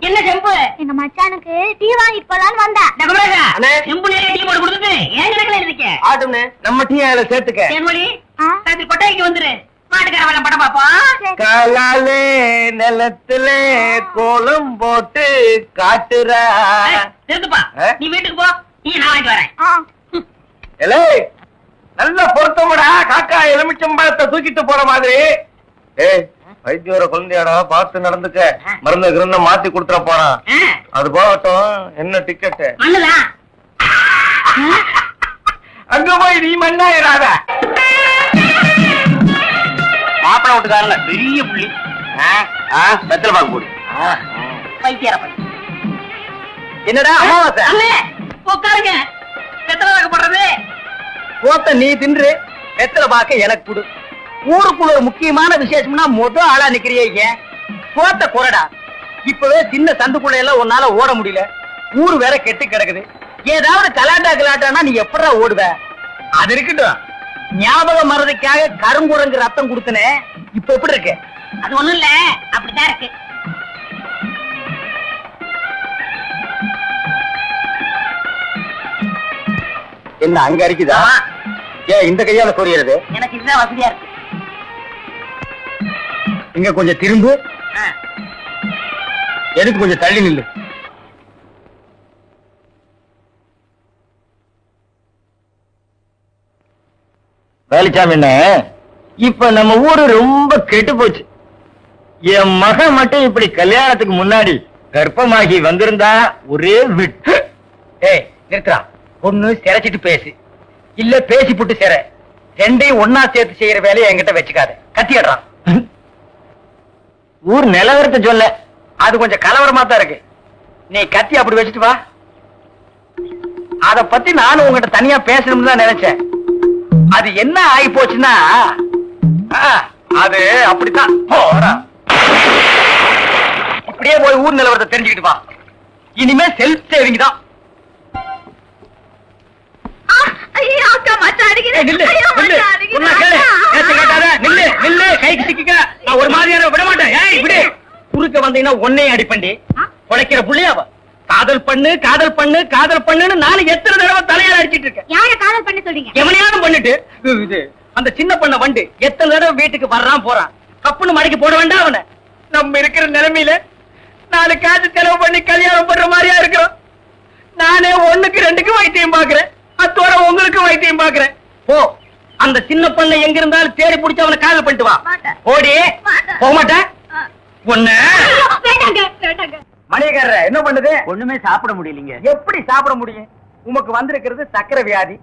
என்ன செம்பு? எங்க மச்சானுக்கு டீ வாங்கிட்டு போலான்னு வந்தேன். செம்புல டீ போட்டு கொடுத்துட்டு ஏன் கணக்குல இருக்கீங்க? ஆட்டும்னே நம்ம டீ அதுல சேர்த்துக்க. தேன்மொழி ராத்திரி கொட்டைக்கு வந்துரு. மாட்டுக்கார வேலை படம் பாப்போம். காலாலே நிலத்துல கோலம் போட்டு காட்டுறா. திருந்துப்பா, நீ வீட்டுக்கு போ, டீ நான் வாங்கிட்டு வரேன். நல்ல பொருத்தமடா, காக்கா எலுமிச்சம்பழத்தை தூக்கிட்டு போற மாதிரி. வைத்தியோர குழந்தையாடா, பார்த்து நடந்துக்க. மருந்து கிருந்த மாத்தி கொடுத்துட போறான். அது போகட்டும், என்ன டிக்கெட்? அங்க போய் நீ மண்ணாயிராத. மாப்பிள வீட்டுக்காரல பெரிய புள்ளி. வெத்தலை பாக்கு போடு. என்னடா அமாவாசை? உட்காருங்க. வெத்தலை பாக்கு போடுறது போத்த நீ தின்று, வெத்தலை பாக்க எனக்கு கொடு. ஊருக்குள்ள ஒரு முக்கியமான விசேஷம்னா முதல் ஆளா நிக்கிறிய. போத்த குறடா. இப்பவே சின்ன சந்துக்குள்ள எல்லாம் உன்னால ஓட முடியல. ஊரு வேற கெட்டு கிடக்குது. ஏதாவது கலாட்டானா நீ எப்படா ஓடுவ? அது இருக்கட்டும், ஞாபகம் மறதிக்காக கருங்குரங்கு ரத்தம் கொடுத்தனே, இப்ப எப்படி இருக்கு? அது ஒண்ணும் இல்ல, அப்படித்தான் இருக்கு. என்ன அங்க அரிக்குதா? ஏன் இந்த கையால சொரியறது? எனக்கு இதுதான் வசதியா இருக்கு. இங்க கொஞ்சம் திரும்பு, எனக்கு கொஞ்சம் தள்ளி நில்லு. வேலிச்சாமி, இப்ப நம்ம ஊரு ரொம்ப கெட்டு போச்சு. என் மகன் மட்டும் இப்படி கல்யாணத்துக்கு முன்னாடி கர்ப்பமாகி வந்திருந்தா ஒரே விட்டு. நிறுத்தா, பொண்ணு சிரைச்சிட்டு பேசு, இல்ல பேசி புட்டு சிற. ரெண்டையும் ஒன்னா சேர்த்து செய்யற வேலையை என்கிட்ட வச்சுக்காத. கத்திடுறான். ஊர் நிலவரத்தை சொல்ல, அது கொஞ்சம் கலவரமா தான் இருக்கு. நீ கத்தி அப்படி வச்சுட்டு வா. அத பத்தி நானும் உங்ககிட்ட தனியா பேசணும்னு தான் நினைச்சேன். அது என்ன ஆகி போச்சுன்னா, அது அப்படித்தான். இப்படியே போய் ஊர் நிலவரத்தை தெரிஞ்சுக்கிட்டு வா. இனிமே செல்ஃப் சேவிங் தான். ஒரு மாதிரியான விட மாட்டேன். குறுக்க வந்தீங்கன்னா ஒன்னையும் அடிப்பண்டி உழைக்கிற புள்ளியாவ. காதல் பண்ணு காதல் பண்ணு காதல் பண்ணுன்னு நானும் எத்தனை தடவை தலையால அடிச்சிட்டு இருக்கேன். யார காதல் பண்ண சொல்றீங்க? எவனையாவது பண்ணிட்டு இது அந்த சின்ன பண்ண வண்டு எத்தனை தடவை வீட்டுக்கு வர்றான் போறான். கப்புன்னு மடக்கி போட வேண்டாம் அவனை. நம்ம இருக்கிற நிலைமையில 4 காசு செலவு பண்ணி கல்யாணம் பண்ற மாதிரியா இருக்கிறோம். நானே 1க்கு 2க்கு வைத்தியம் பாக்குறேன். அத்தோட உங்களுக்கு வைத்தியம் பாக்குறேன். போ, அந்த சின்ன பண்ண எங்க இருந்தாலும் தேடி பிடிச்சு அவனை காதல் பண்ணிட்டு வா. ஓடி போக மாட்டேன். ஒண்ணு மணியக்காரர என்ன பண்ணுது? ஒண்ணுமே சாப்பிட முடியலீங்க. எப்படி சாப்பிட முடியும்? உமக்கு வந்திருக்கிறது சக்கரை வியாதி.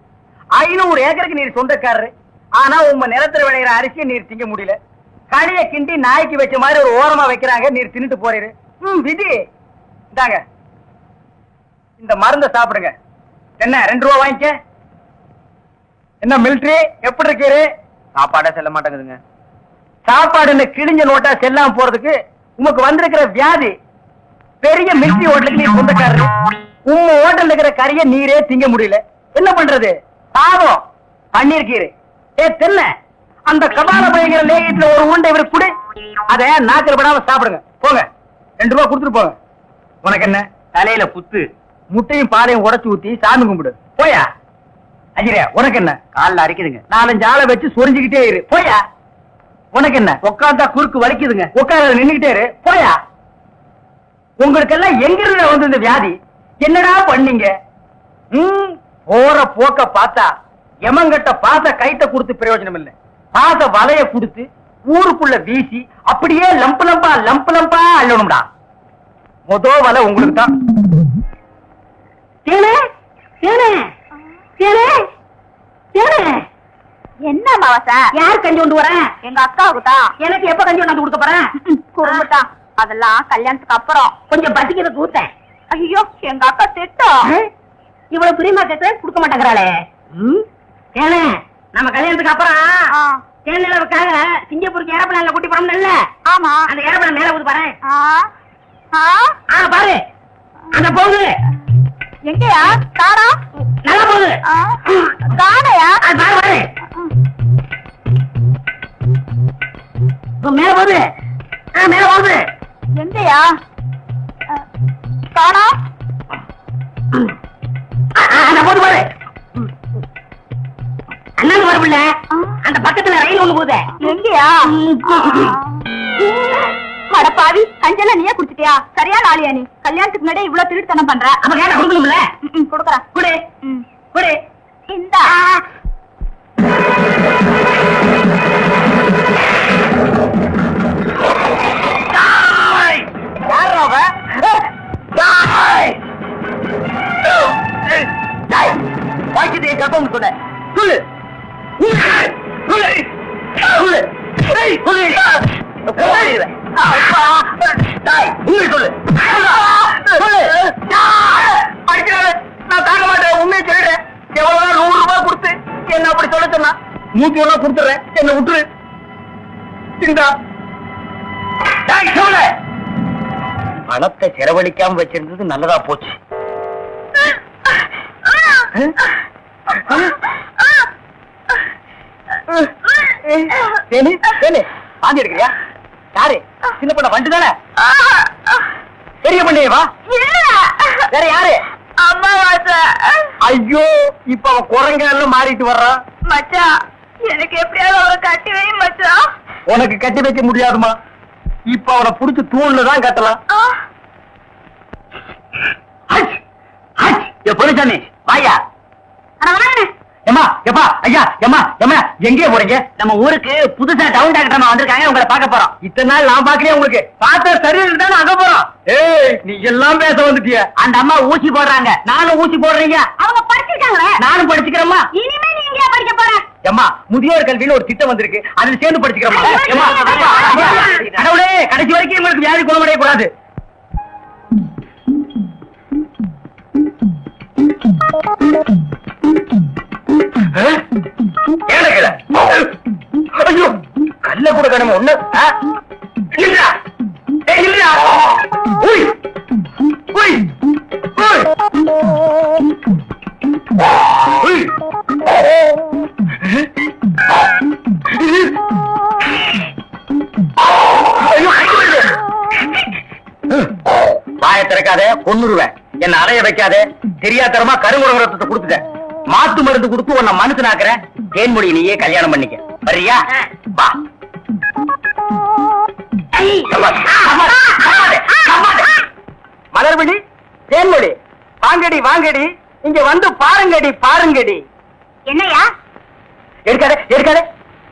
500 ஏக்கருக்கு நீர் சொந்தக்காரரு. ஆனா உங்க நிலத்துல விளையிற அரிசியை நீர் திங்க முடியல. களிய கிண்டி நாய்க்கு வச்ச மாதிரி ஒரு ஓரமா வைக்கிறாங்க, நீர் தின்னுட்டு போறீரு. விதி. இந்தாங்க, இந்த மருந்த சாப்பிடுங்க. என்ன 2 ரூபா வாங்கிக்க. என்ன மிலிட்டரி எப்படி இருக்கீரு? சாப்பாடே செல்ல மாட்டேங்குதுங்க. சாப்பாடு கிழிஞ்ச நோட்டா செல்லாம போறதுக்கு உமக்கு வந்திருக்கிற வியாதி. பெரிய மிலிட்டரி ஹோட்டலுக்கு நீர் சொந்தக்காரரு. உங்க ஹோட்டல் இருக்கிற கறிய நீரே திங்க முடியல. என்ன பண்றது? பாவம் பண்ணிருக்கீரு. தென்ன அந்த கபால பயங்கர லேகியத்துல ஒரு உருண்டை இவருக்கு கொடு. அத நாக்கில் படாம சாப்பிடுங்க. போங்க, 2 ரூபா கொடுத்துட்டு போங்க. உனக்கு என்ன தலையில புத்து? முட்டையும் பாலையும் உடைச்சு ஊத்தி சாமி கும்பிடு. போயா. அஜிரியா, உனக்கு என்ன? காலில் அரிக்குதுங்க. 4-5 ஆளை வச்சு சொரிஞ்சுக்கிட்டே இரு. போயா. உனக்கு என்ன? உட்காந்தா குறுக்கு வலிக்குதுங்க. உட்கார நின்னுகிட்டே இரு. போயா. உங்களுக்கு எல்லாம் எங்க இருந்து வந்து இந்த வியாதி? என்னடா பண்ணீங்க? போற போக்க பார்த்தா எமங்கட்ட பாச கைட்ட கொடுத்து பிரயோஜனம் இல்லை. பாச வலைய கொடுத்து ஊருக்குள்ள வீசி அப்படியே லம்பு லம்பா அள்ளணும்டா. மொத வலை உங்களுக்கு தான். என்ன மாவசா? யார் கஞ்சி கொண்டு வரேன்? எங்க அக்காவுக்கு தான். எனக்கு எப்ப கஞ்சி கொண்டாந்து கொடுக்க போறேன்? குறும்புதான். அதெல்லாம் கல்யாணத்துக்கு அப்புறம். கொஞ்சம் பசிக்கிறது ஊத்தேன். ஐயோ, எங்க அக்கா திட்டம். இவ்வளவு பிரியமா கேட்க கொடுக்க மாட்டேங்கிறாளே. நம்ம கல்யாணத்துக்கு அப்புறம் தேனிலவுக்காக சிங்கப்பூருக்கு ஏரோப்ளேன்ல கூட்டி போறோம்ல. ஆமா, அந்த ஏரோப்ளேன் மேல ஊது பாரு. பாரு, அந்த போகுது. எங்கயா? காணா. நல்லா போகுது. காணையா? பாரு பாரு, மேல போகுது. மேல போகுது. எங்கயா? காணா போது பாரு அண்ணன் வரவில்ல அந்த பக்கத்துல ரயில் ஒண்ணு போகுது எங்கயா அடப்பாவி அஞ்சல நீயே குடுத்துட்டியா சரியான ஆளியா நீ கல்யாணத்துக்கு முன்னாடி இவ்வளவு திருட்டுத்தனம் பண்ற அப்ப கேட்ட கொடுக்கணும்ல கொடுக்கறேன் குடு குடு இந்த வாய்க்கிட்டே கற்பம் சொன்ன சொல்லு நான் தாங்க மாட்டேன் உண்மையை சொல்றேன் எவ்வளவு 100 ரூபாய் கொடுத்து என்ன அப்படி சொல்ல சொன்னா 100 ரூபாய் கொடுத்துறேன் என்ன விட்டுரு சிந்தா பணத்தை செலவழிக்காம வச்சிருந்தது நல்லதா போச்சு வாந்தி எடுக்கிறியா யாரு சின்ன பண்ண வண்டு தானே பெரிய பண்ணே வா வேற யாரு ஐயோ இப்ப அவன் குரங்கால மாறிட்டு வர்றான் மச்சான் எனக்கு எப்படியாவது அவரை கட்டி வை மச்சான் உனக்கு கட்டி வைக்க முடியாதுமா இப்ப அவனை புடிச்சு தூண்ல தான் கட்டலாம் பொருச்சாமி வாயா ஏமா எப்பா ஐயா ஏமா ஏமா எங்கே போறீங்க நம்ம ஊருக்கு புதுசா டவுன் டாக்டர் வந்திருக்காங்க உங்களை பார்க்க போறோம் இத்தனை நாள் நான் பாக்கலையே உங்களுக்கு பார்த்த சரியில்லை தான் அங்க போறோம் ஏய் நீ எல்லாம் பேச வந்துட்டிய அந்த அம்மா ஊசி போடுறாங்க நானும் ஊசி போடுறீங்க அவங்க படிச்சிருக்காங்களே நானும் படிச்சுக்கிறேம்மா இனிமே நீ எங்க படிக்க போற ஏமா முதியோர் கல்வியில ஒரு திட்டம் வந்திருக்கு அதுல சேர்ந்து படிச்சுக்கிறோமா ஏமா கடவுளே கடைசி வரைக்கும் உங்களுக்கு வியாதி குணமடைய கூடாது ஐயோ கல்ல கூட கடமை ஒண்ணு வாய திறக்காத கொன்னுருவேன் என்ன அலைய வைக்காத தெரியாதரமா கருங்குரத்தை கொடுத்துட்டேன் மாத்து மருந்து கொடுத்து உன்னை மனுஷனாக்குறேன் தேன்மொழி நீயே கல்யாணம் பண்ணிக்க வரியா வா மலர்விழி தேன்மொழி வாங்கடி வாங்கடி இங்க வந்து பாருங்கடி பாருங்கடி என்னையா எடுக்காத எடுக்காத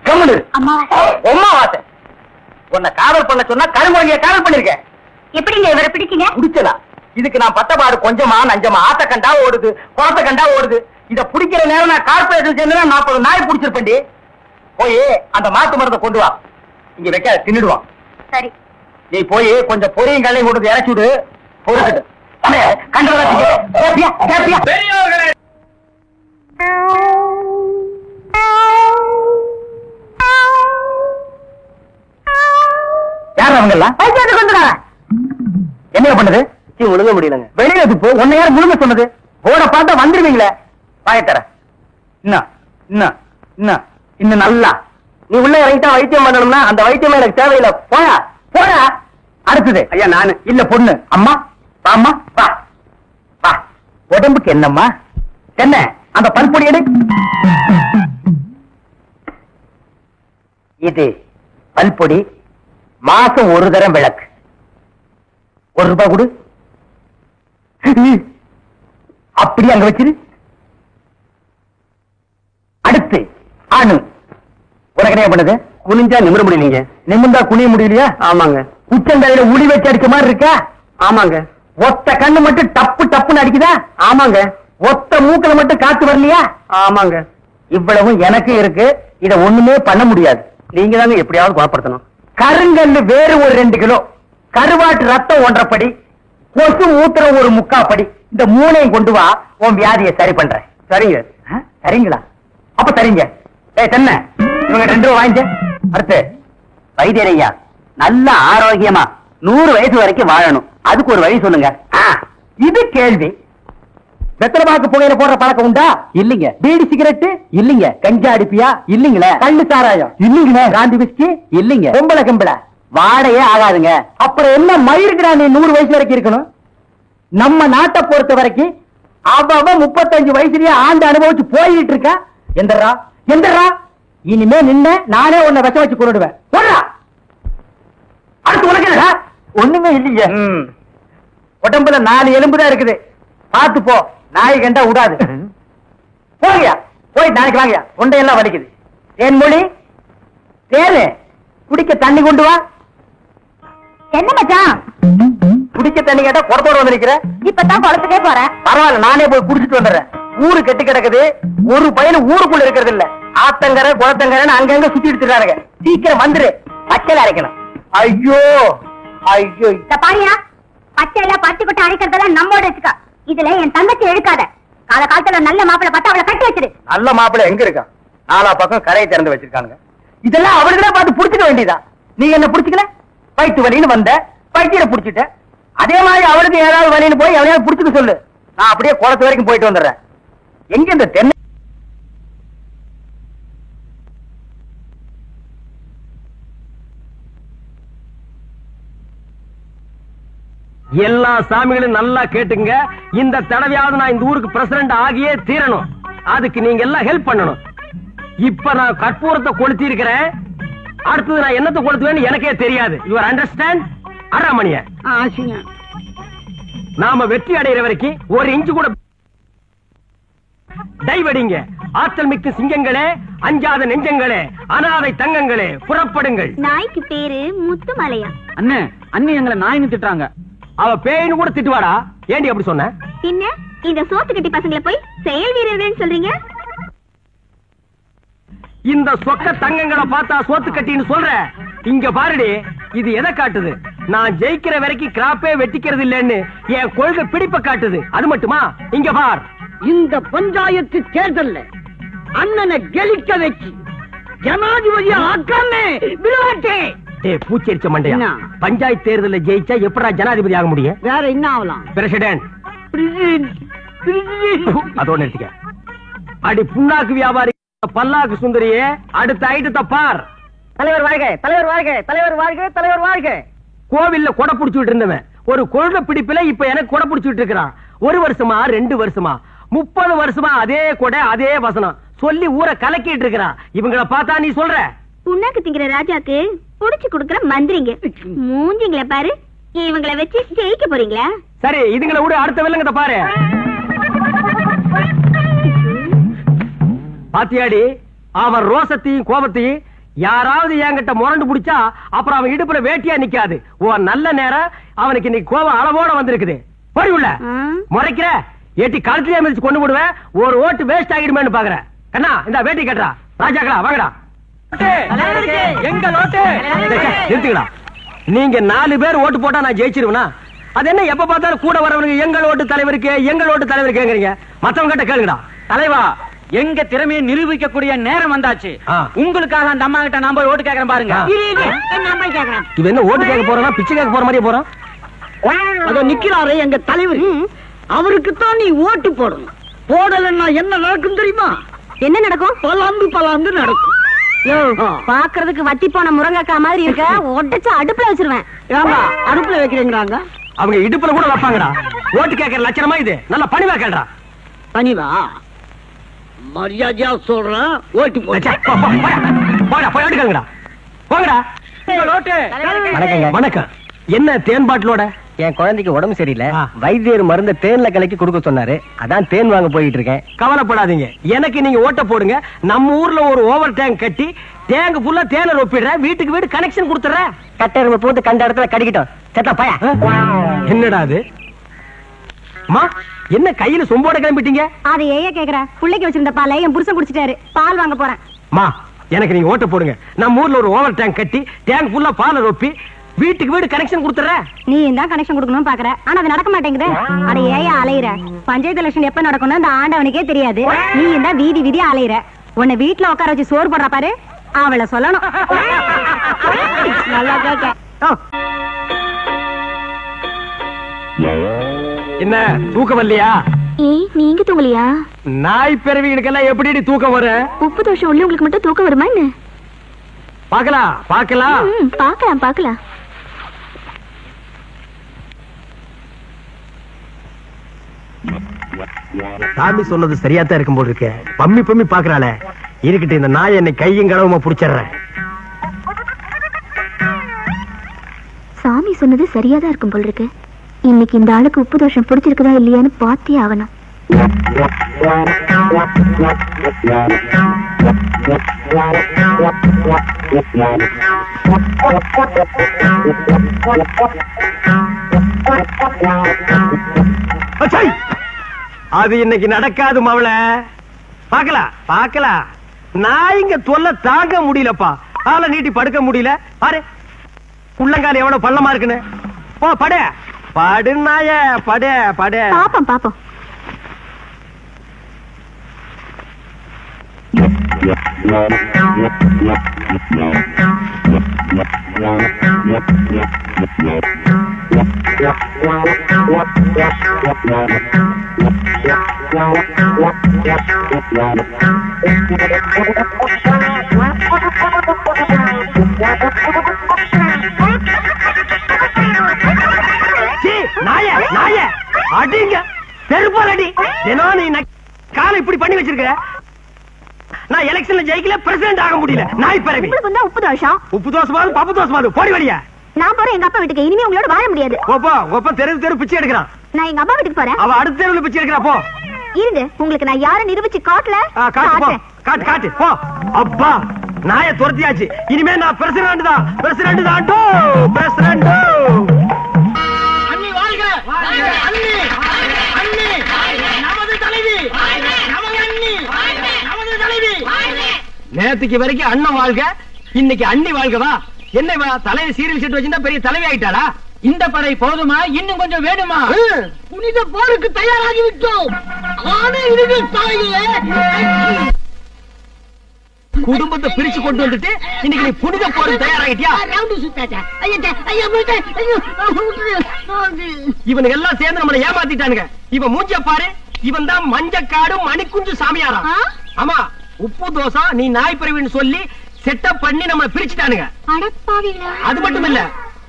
கம்முனு அம்மாவாசை உன்னை காதல் பண்ண சொன்னா கருங்குரங்கிய காதல் பண்ணிருக்கேன் எப்படிங்க இவரை பிடிச்சீங்க பிடிச்சதா இதுக்கு நான் பட்டபாடு கொஞ்சமா நஞ்சமா ஆத்த கண்டா ஓடுது குளத்தை கண்டா ஓடுது இத பிடிக்கிற நேரம் நான் கார்பரேஷன் சேர்ந்து 40 நாய் பிடிச்சிருப்பேன்டி போய் அந்த மாட்டு மருந்தை கொண்டு வா இங்க வைக்காத தின்னுடுவான் சரி நீ போய் கொஞ்சம் பொரியும் கல்லையும் கொண்டு இறச்சி விடு பொறுக்கிட்டு யார் அவங்க எல்லாம் என்ன பண்ணுது முழுங்க முடியலங்க வெளியில போ உன்னை யார் முழுங்க சொன்னது போட பார்த்தா வந்துருவீங்களே பாயத்தர இன்னும் நல்லா நீ உள்ள இறங்கிட்டா வைத்தியம் பண்ணணும்னா அந்த வைத்தியம் எனக்கு தேவையில்லை போயா போயா அடுத்தது ஐயா நானு இல்ல பொண்ணு அம்மா வாம்மா வா வா உடம்புக்கு என்னம்மா என்ன அந்த பல்பொடி எடு இது பல்பொடி மாசம் ஒரு தரம் விளக்கு ₹1 கொடு அப்படி அங்க வச்சிரு அடுத்து அணு உனக்கு என்ன பண்ணுது குனிஞ்சா நிமிர முடியலீங்க நிமிர்ந்தா குனிய முடியலையா ஆமாங்க உச்சந்தலையில உடி வச்சு அடிச்ச மாதிரி இருக்கா ஆமாங்க ஒத்த கண்ணு மட்டும் டப்பு டப்புன்னு அடிக்குதா ஆமாங்க ஒத்த மூக்கல மட்டும் காத்து வரலையா ஆமாங்க இவ்வளவும் எனக்கு இருக்கு இத ஒண்ணுமே பண்ண முடியாது நீங்க தாங்க எப்படியாவது குணப்படுத்தணும் கருங்கல்லு வேறு ஒரு 2 கிலோ கருவாட்டு ரத்தம் 1.5 படி கொசு மூத்திரம் ஒரு 3/4 படி இந்த 3ஐயும் கொண்டு வா உன் வியாதியை சரி பண்றேன் சரிங்க சரிங்களா அப்ப சரிங்க தென்ன இவங்க 2 வாங்கிக்க அடுத்து வைத்தியரையா நல்ல ஆரோக்கியமா 100 வயசு வரைக்கும் வாழணும் அதுக்கு ஒரு வழி சொல்லுங்க இது கேள்வி வெத்தலமாக்கு புகையில போடுற பழக்கம் உண்டா இல்லீங்க பீடி சிகரெட் இல்லீங்க கஞ்சா அடிப்பியா இல்லீங்களே கள்ளு சாராயம் இல்லீங்களே காந்தி விஸ்கி இல்லீங்க பொம்பளை கம்பளை வாடையே ஆகாதுங்க அப்ப அப்புறம் என்ன மயிருக்குடா நீ 100 வயசு வரைக்கும் இருக்கணும்? நம்ம நாட்டை பொறுத்த வரைக்கும் அவ 35 வயசுலயே ஆண்டு அனுபவிச்சு போயிட்டு இருக்கா. எந்தரா எந்தரா இனிமே நின்ன நானே உன்னை விஷம் வச்சு கொண்டுடுவேன். அடுத்து உனக்கு என்னடா? ஒண்ணுமே இல்லையே. உடம்புல 4 எலும்புதான் இருக்குது. பார்த்து போ, நாய் கண்டா விடாது. போங்கயா, போய் நாளைக்கு வாங்கயா, தொண்டையெல்லாம் வலிக்குது. தேன்மொழி, தேனு குடிக்க தண்ணி கொண்டு வா. என்ன மச்சான் குடிக்க தண்ணி கேட்டா குடத்தோட வந்து நிக்கிற. இப்பதான் குளத்துக்கே போறேன். பரவாயில்ல, நானே போய் குடிச்சிட்டு வந்துடுறேன். ஊரு கெட்டு கிடக்குது, ஒரு பையன் ஊருக்குள்ள இருக்கிறது இல்ல. ஆத்தங்கரை குளத்தங்கரைன்னு அங்கங்க சுத்தி எடுத்துறாங்க. சீக்கிரம் வந்துரு, பச்சையில அரைக்கணும். ஐயோ ஐயோ, பாரியா, பச்சையில பச்சை கொட்டை அரைக்கிறதெல்லாம் நம்மோட வச்சுக்கா. இதுல என் தங்கச்சி எடுக்காத. கால காலத்துல நல்ல மாப்பிளை பார்த்து அவளை கட்டி வச்சிரு. நல்ல மாப்பிள்ளை எங்க இருக்கா? 4 பக்கம் கரையை திறந்து வச்சிருக்காங்க. இதெல்லாம் அவளுக்குதான் பார்த்து புடிச்சுக்க வேண்டியதா. நீ என்ன புடிச்சுக்கல? வயிற்று வலின்னு வந்த, வயிற்ற புடிச்சிட்ட. அதே மாதிரி அவளுக்கு ஏதாவது வலின்னு போய் எவனையாவது புடிச்சுக்க சொல்லு. நான் அப்படியே குளத்து வரைக்கும் போயிட்டு வந்துடுறேன். எங்க இந்த தென்னை எல்லா சாமிகளும் நல்லா கேட்டுங்க. இந்த தடவையாவது நான் இந்த ஊருக்கு பிரசிடண்ட் ஆகியே தீரணும். அதுக்கு நீங்க எல்லாம் ஹெல்ப் பண்ணணும். இப்ப நான் கற்பூரத்தை கொளுத்தி இருக்கிறேன். அடுத்தது நான் என்னத்தை கொளுத்துவேன்னு எனக்கே தெரியாது. Your understand? அரைமணிய நாம வெற்றி அடைகிற வரைக்கும் 1 இன்ச்சு கூட டைவடிங்க. ஆற்றல் மிக்க சிங்கங்களே, அஞ்சாத நெஞ்சங்களே, அனாதை தங்கங்களே, புறப்படுங்கள். நாய்க்கு பேரு முத்துமலையா? அண்ணே, அண்ணி எங்களை நாயின்னு திட்டுறாங்க. அவ பேயின்னு கூட திட்டுவாடா. ஏண்டி அப்படி சொன்ன? பின்ன இந்த சோத்து கட்டி பசங்களை போய் செயல் வீரர்கள் சொல்றீங்க? இந்த சொக்க தங்கங்களை பார்த்தா சோத்து கட்டின்னு சொல்ற. இங்க பாருடி, இது எதை காட்டுது? நான் ஜெயிக்கிற வரைக்கும் கிராப்பே வெட்டிக்கிறது இல்லன்னு என் கொள்கை பிடிப்ப காட்டுது. அது மட்டுமா? இங்க பார், இந்த பஞ்சாயத்து தேர்தல்ல அண்ணனை கெலிக்க வச்சு ஜனாதிபதி ஆக்காமே விளையாட்டே. பூச்செரிச்ச மண்டையா, என்ன? பஞ்சாயத்து தேர்தலில் ஜெயிச்சா எப்படா ஜனாதிபதி ஆக முடியும்? வேற என்ன ஆகலாம்? பிரசிடென்ட். அதோட நிறுத்திக்க. அடி புண்ணாக்கு வியாபாரி பல்லாக்கு சுந்தரியே, அடுத்த ஐட்டத்தை பார். தலைவர் வாழ்க, தலைவர் வாழ்க, தலைவர் வாழ்க, தலைவர் வாழ்க. கோவில்ல கொடை புடிச்சுட்டு இருந்தவன் ஒரு கொள்கை பிடிப்புல இப்ப எனக்கு கொடை புடிச்சுட்டு இருக்கிறான். 1 வருஷமா 2 வருஷமா 30 வருஷமா அதே கொடை அதே வசனம் சொல்லி ஊரை கலக்கிட்டு இருக்கிறான். இவங்களை பார்த்தா நீ சொல்ற? புண்ணாக்கு திங்கிற ராஜாக்கு புடிச்சு குடுக்கற மந்திரிங்க மூஞ்சிங்கள பாரு. இவங்களை வச்சு ஜெயிக்க போறீங்களா? சரி, இதுங்களை விட அடுத்த வில்லங்கத்தை பாரு. பாத்தியாடி, அவன் ரோசத்தையும் கோபத்தையும் யாராவது என்கிட்ட முரண்டு பிடிச்சா அப்புறம் அவன் இடுப்புல வேட்டியா நிக்காது. ஓ நல்ல நேரம் அவனுக்கு இன்னைக்கு கோபம் அளவோட வந்திருக்குது. போடி உள்ள முறைக்கிற ஏட்டி கழுத்திலே மிதிச்சு கொண்டு போடுவேன். ஒரு ஓட்டு வேஸ்ட் ஆகிடுமேன்னு பாக்குறேன். கண்ணா, இந்த வேட்டி கட்டுறா. ராஜாக்களா வாங்கடா. எங்க ஓட்டு நிறுத்துக்கடா. நீங்க 4 பேர் ஓட்டு போட்டா நான் ஜெயிச்சிருவேனா? அது என்ன எப்ப பார்த்தாலும் கூட வரவனுக்கு எங்கள் ஓட்டு தலைவருக்கு எங்கள் ஓட்டு தலைவருக்குங்கிறீங்க? மத்தவங்க கிட்ட கேளுங்கடா. தலைவா, எங்க திறமையை நிரூபிக்கக்கூடிய நேரம் வந்தாச்சு. உங்களுக்காக அந்த அம்மா கிட்ட நான் போய் ஓட்டு கேட்கறேன் பாருங்க. இவன் என்ன ஓட்டு கேட்க போறானா, பிச்சை கேட்க போற மாதிரியே போறான்? அதோ நிக்கிறாரு எங்க தலைவர். அவருக்குத்தான் நீ ஓட்டு போடணும். போடலன்னா என்ன நடக்கும் தெரியுமா? என்ன நடக்கும்? பலாந்து பலாந்து நடக்கும். பாக்குறதுக்கு வத்தி போன முருங்கக்கா மாதிரி இருக்க. ஒட்டச்சு அடுப்புல வச்சிருவேன். அடுப்புல வைக்கிறீங்களாங்க? அவங்க இடுப்புல கூட வைப்பாங்கடா. ஓட்டு கேட்கற லட்சணமா இது? நல்ல பணிவா கேள்றா. பணிவா? மரியாதையா சொல்றேன், ஓட்டு போடா. போய் ஓட்டு கேளுங்கடா. போங்கடா. வணக்கம். என்ன தேன் பாட்டிலோட? என் குழந்தைக்கு உடம்பு சரியில்லை. வைத்தியர் மருந்த தேன்ல கலக்கி கொடுக்க சொன்னாரு. அதான் தேன் வாங்க போயிட்டு இருக்கேன். கவலைப்படாதீங்க, எனக்கு நீங்க ஓட்ட போடுங்க. நம்ம ஊர்ல ஒரு ஓவர் டேங்க் கட்டி டேங்க் ஃபுல்லா தேனை ஒப்பிடுறேன். வீட்டுக்கு வீடு கனெக்ஷன் கொடுத்துறேன். கட்டெருமை போட்டு கண்ட இடத்துல கடிக்கிட்டோம். செத்தா பையா. என்னடா அது? அம்மா, என்ன கையில சொம்போட கிளம்பிட்டீங்க? அதை ஏன் கேக்குற? புள்ளைக்கு வச்சிருந்த பாலை என் புருஷன் குடிச்சிட்டாரு. பால் வாங்க போறேன். மா, எனக்கு நீங்க ஓட்ட போடுங்க. நம்ம ஊர்ல ஒரு ஓவர் டேங்க் கட்டி டேங்க் ஃபுல்லா பாலை ரொப்பி வீட்டுக்கு வீடு கனெக்ஷன் கொடுத்துற. நீ தான் கனெக்ஷன் கொடுக்கணும் பாக்குற. ஆனா அது நடக்க மாட்டேங்குது. அட ஏயா அலையிற? பஞ்சாயத்து எலெக்ஷன் எப்ப நடக்கும்னு அந்த ஆண்டவனுக்கே தெரியாது. நீ தான் வீதி வீதியா அலையிற. உன்னை வீட்டுல உட்கார வச்சு சோறு போடுற பாரு, அவளை சொல்லணும். நல்லா கேட்க. என்ன தூக்கம் வரலையா? நீங்க தூங்கலையா? நாய் பிறவிகளுக்கெல்லாம் எப்படி தூக்கம் வரும்? உப்பு தோஷம் உள்ள உங்களுக்கு மட்டும் தூக்கம் வருமா என்ன? பாக்கலாம் பாக்கலாம் பாக்கலாம் பாக்கலாம். சாமி சொன்னது சரியாத்தான் இருக்கும் போல் இருக்கு. பம்மி பம்மி பாக்குறாளே, இருக்கட்டு இந்த நாயை என்னை கையும் களவுமா புடிச்சிடுறேன். சாமி சொன்னது சரியாதான் இருக்கும் போல் இருக்கு. இன்னைக்கு இந்த ஆளுக்கு உப்பு தோஷம் பிடிச்சிருக்குதா இல்லையான்னு பார்த்தே ஆகணும். அது இன்னைக்கு நடக்காது மவள. பாக்கலாம் நான் இங்க தொல்லை தாங்க முடியலப்பா. ஆள நீட்டி படுக்க முடியல. பாரு உள்ளங்கால எவ்வளவு பள்ளமா இருக்குன்னு. போ படு படு நாய படு படு. பாப்போம் நாய அடிங்க பெருப்பால் அடி. தினம் நீ காலை இப்படி பண்ணி வச்சிருக்க. நான் எலெக்ஷன்ல ஜெயிக்கல, பிரசிடென்ட் ஆக முடியல. நாய் பரவி உப்பு தோஷம். உப்பு தோசமாவது பப்பு தோசமாவது போடி வழியா. நான் போறேன் எங்க அப்பா வீட்டுக்கு. இனிமே உங்களோட வாழ முடியாது. ஒப்ப தெரு பிச்சை எடுக்கிறான். நான் எங்க அம்மா வீட்டுக்கு போறேன். அவ அடுத்த தெருவுல பிச்சை எடுக்கிறா. போ இருங்க, உங்களுக்கு நான் யாரை நிரூபிச்சு காட்டல. காட்டு போ. அப்பா நாய துரத்தியாச்சு. இனிமே நான் பிரசிடென்ட் தான். அண்ணி வாழ்க, அண்ணி அண்ணி நமது தலைவி, நமது அண்ணி, நமது தலைவி. நேத்துக்கு வரைக்கும் அண்ணன் வாழ்க, இன்னைக்கு அண்ணி வாழ்கவா? என்ன தலையை சீரியல் செட்டு வச்சிருந்தா பெரிய தலைவி ஆயிட்டாளா? இந்த படை போதுமா, இன்னும் கொஞ்சம் வேணுமா? புனித போருக்கு தயாராகி விட்டோம். குடும்பத்தை பிரிச்சு கொண்டு வந்துட்டு இன்னைக்கு நீ புனித போருக்கு தயாராகிட்டியா? இவனுக்கு எல்லாம் சேர்ந்து நம்மளை ஏமாத்திட்டானுங்க. இவன் மூஞ்ச பாரு. இவன் தான் மஞ்சக்காடு மணிக்குஞ்சு சாமியாரா. ஆமா, உப்பு தோசை நீ நாய் பிறவின்னு சொல்லி செட்டப் பண்ணி நம்ம பிரிச்சுட்டானுங்க. அது மட்டும் இல்ல,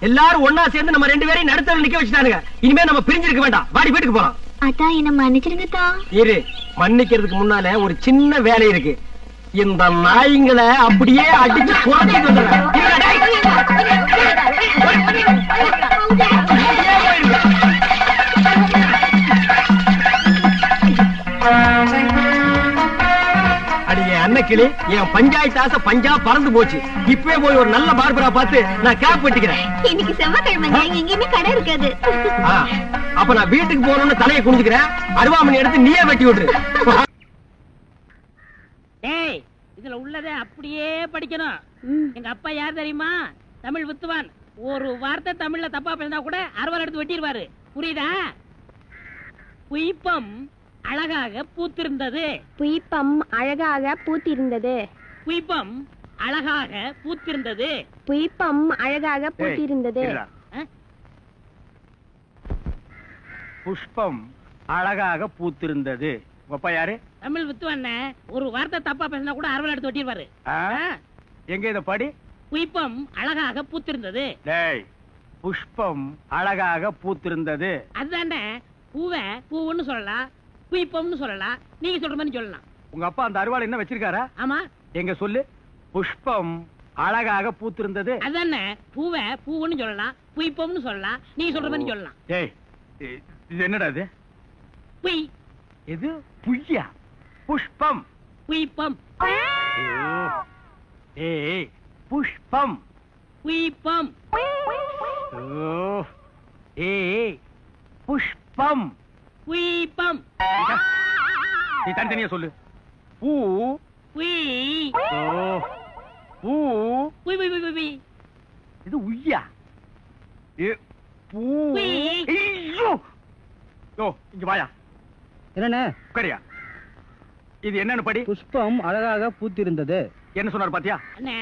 எல்லாரும் ஒன்னா சேர்ந்து நம்ம ரெண்டு பேரையும் நடுத்தர நிக்க வச்சுட்டானுங்க. இனிமே நம்ம பிரிஞ்சிருக்க வேண்டாம். வாடி வீட்டுக்கு போறோம். அதான் என்ன மன்னிச்சிருங்கதா. இரு, மன்னிக்கிறதுக்கு முன்னால ஒரு சின்ன வேலை இருக்கு. இந்த நாய்களை அப்படியே அடிச்சு குறைச்சிட்டு வந்துடுறேன். அடியே அன்னக்கிளி, என் பஞ்சாயத்து ஆசை பஞ்சா பறந்து போச்சு. இப்பவே போய் ஒரு நல்ல பார்பரா பார்த்து நான் கேப் வெட்டிக்கிறேன். இன்னைக்கு செவ்வாய்க்கிழமை எங்கேயுமே கடை இருக்காது. அப்ப நான் வீட்டுக்கு போறோம்னு தலையை குனிஞ்சுக்கிறேன். அருவாமணி எடுத்து நீயே வெட்டி விட்டுரு. ஏய், இதுல உள்ளதை அப்படியே படிக்கணும். எங்க அப்பா யார் தெரியுமா? தமிழ் வித்துவான். ஒரு வார்த்தை தமிழ்ல தப்பா பேசினா கூட அறுவாள் எடுத்து வெட்டிடுவாரு. புரியுதா? புய்பம் அழகாக பூத்திருந்தது. புய்பம் அழகாக பூத்திருந்தது. புய்பம் அழகாக பூத்திருந்தது. புய்பம் அழகாக பூத்திருந்தது. புஷ்பம் அழகாக பூத்திருந்தது. அப்பா யாரு? தமிழ் வித்துவான். ஒரு வார்த்தை தப்பா பேசினா கூட அறுவாள் எடுத்து வெட்டிடுவாரு. எங்க இத படி. புய்பம் அழகாக பூத்திருந்தது. டேய், புஷ்பம் அழகாக பூத்திருந்தது. அதுதானே, பூவை பூவுன்னு சொல்லலாம், புய்பம்னு சொல்லலாம். நீங்க சொல்ற மாதிரி சொல்லலாம். உங்க அப்பா அந்த அருவாள் என்ன வச்சிருக்காரா? ஆமா. எங்க சொல்லு. புஷ்பம் அழகாக பூத்திருந்தது. அதுதானே, பூவை பூவுன்னு சொல்லலாம், புய்பம்னு சொல்லலாம். நீங்க சொல்ற மாதிரி சொல்லலாம். டேய், இது என்னடா இது? புய். இது புய்யா? புஷ்பம் புய்பம். ஏய், புஷ்பம் புய்பம். ஏய், புஷ்பம் புய்பம். நீ தனித்தனியா சொல்லு. பூ புய். பூ புய் புய் புய் புய். இது உய்யா? பூ. ஐயோ, இங்க வாயா. என்ன உட்காரியா. இது என்னன்னு படி. புஷ்பம் அழகாக பூத்திருந்தது. என்ன சொன்னார் பாத்தியா? அண்ணே,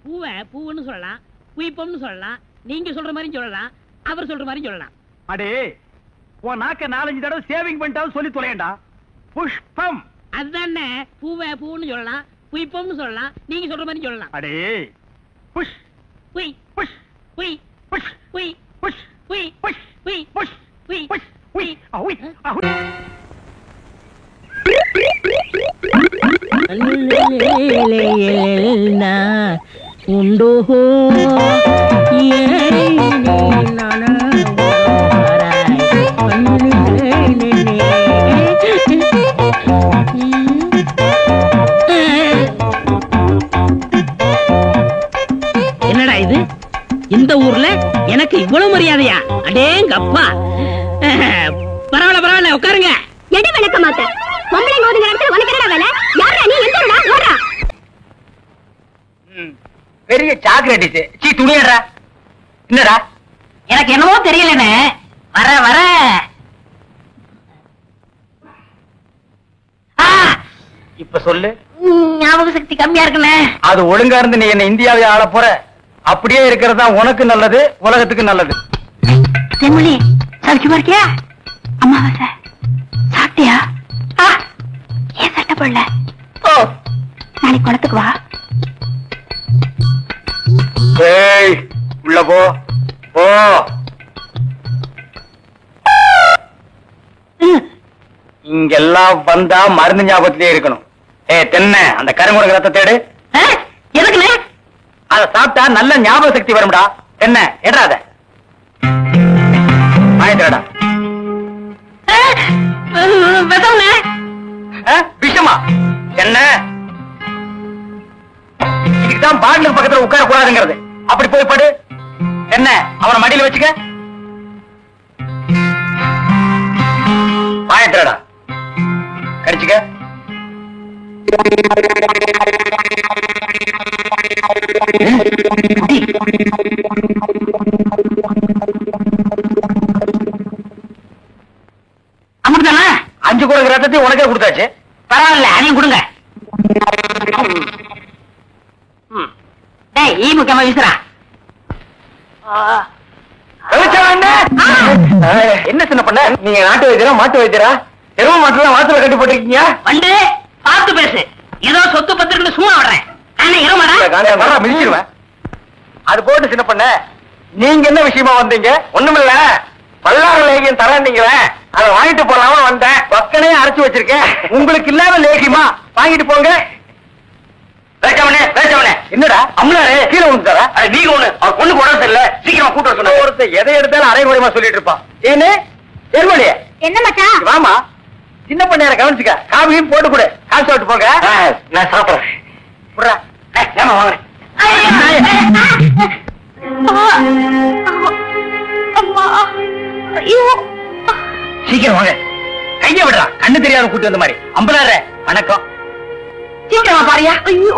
பூவை பூவுன்னு சொல்லலாம், புய்பம்னு சொல்லலாம். நீங்க சொல்ற மாதிரி சொல்லலாம், அவர் சொல்ற மாதிரி சொல்லலாம். அடே, உன் நாக்க 4-5 தடவை சேவிங் பண்ணிட்டாலும் சொல்லி தொலையண்டா. புஷ்பம். அதுதானே, பூவை பூன்னு சொல்லலாம், புய்பம்னு சொல்லலாம். நீங்க சொல்ற மாதிரி சொல்லலாம். அடே, புஷ் புய் புஷ் புய் புஷ் புய் புஷ் புய் புஷ் புய் புஷ் புய் புஷ் புய். உண்டோ என்னடா இது? இந்த ஊர்ல எனக்கு இவ்வளவு மரியாதையா? அடேங்க அப்பா. பரவாயில்ல உட்காருங்க. எட விளக்க மாட்ட பொம்பளைங்க ஒதுங்க இடத்துல உனக்கு என்னடா வேலை? யாரா நீ? எந்தடா ஓடுறா? பெரிய சாக்லேட் சீ துணியடா. என்னடா? எனக்கு என்னமோ தெரியலனே. வர இப்ப சொல்லு. ஞாபக சக்தி கம்மியா இருக்குனே. அது ஒழுங்கா இருந்து நீ என்ன இந்தியாவை ஆள போற. அப்படியே இருக்கிறதா உனக்கு நல்லது, உலகத்துக்கு நல்லது. தெமுலி சௌக்கியமா இருக்கியா? அம்மாவாசை சாப்பிட்டியா? ஏன் சட்டை போடல? நாளைக்கு குளத்துக்கு வா. ஏய் உள்ள போ போ. இங்கெல்லாம் வந்தா மருந்து ஞாபகத்திலே இருக்கணும். தென்ன அந்த கருமுருக ரத்த தேடு. எதுக்குனே? அத சாப்பிட்டா நல்ல ஞாபக சக்தி வரும்டா. என்ன எடாத வாங்கிடா. விஷமா என்ன? இதுக்குதான் பாட்லுக்கு பக்கத்துல உட்கார கூடாதுங்கிறது. அப்படி போய் படு. என்ன அவனை மடியில வச்சுக்க. வாங்கிடா கடிச்சுக்க. அமிர்தானா? 5 குடம் ரத்தத்தை உனக்கே கொடுத்தாச்சு. பரவாயில்ல, அதையும் கொடுங்க. டேய் ஈ முக்கியமா வீசுறா. என்ன சின்ன பண்ண? நீங்க நாட்டு வைத்தியரா மாட்டு வைத்தியரா? எரும மாட்டுல வாசல கட்டி போட்டிருக்கீங்க. வந்து பார்த்து பேசு. ஏதோ சொத்து பத்திரிக்கை சும்மா விடுறேன். மிதிச்சிருவேன். அது போட்டு சின்ன பண்ண. நீங்க என்ன விஷயமா வந்தீங்க? ஒண்ணுமில்ல, பல்லாறு லேகியம் தரீங்களே, அதை வாங்கிட்டு போலாம வந்தேன். பக்கனே அரைச்சு வச்சிருக்கேன். உங்களுக்கு இல்லாத லேகியமா? வாங்கிட்டு போங்க. என்னடா அம்மாரு கீழே விழுந்துட்டாரா? நீங்க ஒண்ணு அவர் பொண்ணு உடம்பு சரியில்லை, சீக்கிரமா கூட்ட சொன்ன. ஒருத்தர் எதை எடுத்தாலும் அரைகுறையமா சொல்லிட்டு இருப்பான். ஏன்னு எருமொழிய என்ன மச்சான்? வாமா சின்ன பண்ண கவனிச்சுக்க. காபியும் போட்டு கொடு. காசு சாப்பிட்டு போங்க. நான் சாப்பிடுறேன். வாங்குறேன். சீக்கிரம் வாங்க. கைய விடுறா. கண்ணு தெரியாத கூட்டு வந்த மாதிரி. அம்பலார வணக்கம். சீக்கிரமா பாரியா. ஐயோ